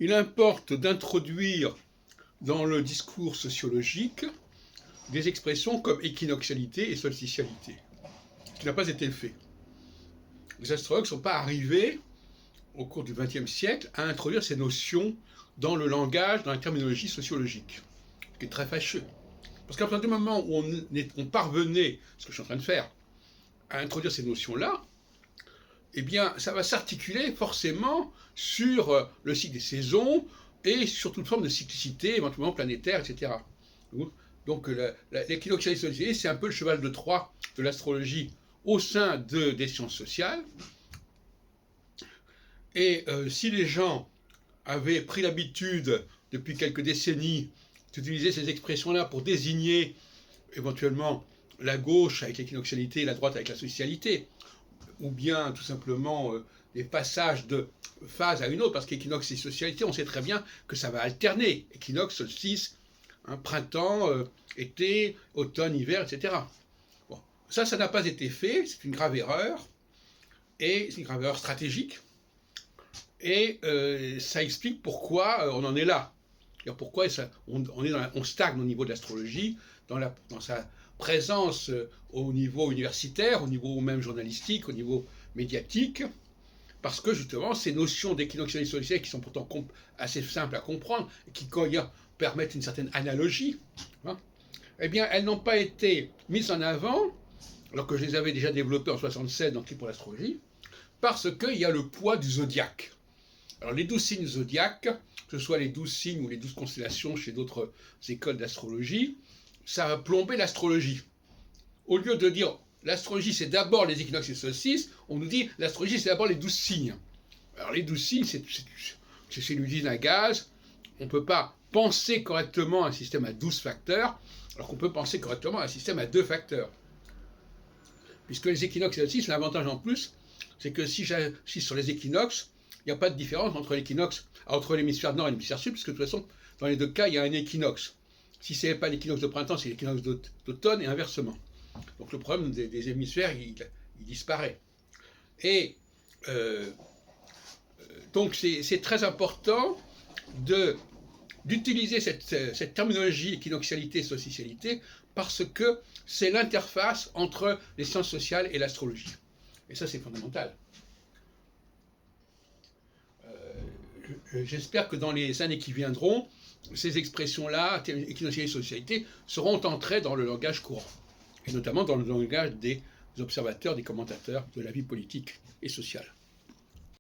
il importe d'introduire dans le discours sociologique des expressions comme équinoxialité et solstitialité, ce qui n'a pas été fait. Les astrologues ne sont pas arrivés, au cours du XXe siècle, à introduire ces notions dans le langage, dans la terminologie sociologique, ce qui est très fâcheux. Parce qu'à partir du moment où on parvenait, ce que je suis en train de faire, à introduire ces notions-là, eh bien, ça va s'articuler forcément sur le cycle des saisons et sur toute forme de cyclicité, éventuellement planétaire, etc. Donc, l'équinoxialité, c'est un peu le cheval de Troie de l'astrologie au sein des sciences sociales. Et si les gens avaient pris l'habitude, depuis quelques décennies, d'utiliser ces expressions-là pour désigner éventuellement la gauche avec l'équinoxialité et la droite avec la socialité, ou bien tout simplement des passages de phase à une autre, parce qu'équinoxe et socialité, on sait très bien que ça va alterner. Équinoxe, solstice, printemps, été, automne, hiver, etc. Bon, ça n'a pas été fait, c'est une grave erreur, et c'est une grave erreur stratégique, et ça explique pourquoi on en est là. Pourquoi on stagne au niveau de l'astrologie, dans sa présence au niveau universitaire, au niveau même journalistique, au niveau médiatique, parce que justement ces notions d'équinoxialité solsticielle qui sont pourtant assez simples à comprendre, et qui permettent une certaine analogie, eh bien elles n'ont pas été mises en avant, alors que je les avais déjà développées en 1967 dans le livre pour l'astrologie, parce qu'il y a le poids du zodiaque. Alors les 12 signes zodiaques, que ce soit les 12 signes ou les 12 constellations chez d'autres écoles d'astrologie, ça va plomber l'astrologie. Au lieu de dire l'astrologie c'est d'abord les équinoxes et les solstices, on nous dit l'astrologie c'est d'abord les 12 signes. Alors les 12 signes, c'est l'usine à gaz. On ne peut pas penser correctement un système à 12 facteurs, alors qu'on peut penser correctement un système à 2 facteurs. Puisque les équinoxes et les solstices, l'avantage en plus, c'est que si j'insiste sur les équinoxes, il n'y a pas de différence entre l'équinoxe, entre l'hémisphère nord et l'hémisphère sud, puisque de toute façon, dans les deux cas, il y a un équinoxe. Si ce n'est pas l'équinoxe de printemps, c'est l'équinoxe d'automne, et inversement. Donc le problème des hémisphères, il disparaît. Et donc c'est très important d'utiliser cette terminologie équinoxialité et solstitialité, parce que c'est l'interface entre les sciences sociales et l'astrologie. Et ça, c'est fondamental. J'espère que dans les années qui viendront, ces expressions-là, équinoxialité et socialité, seront entrées dans le langage courant, et notamment dans le langage des observateurs, des commentateurs de la vie politique et sociale.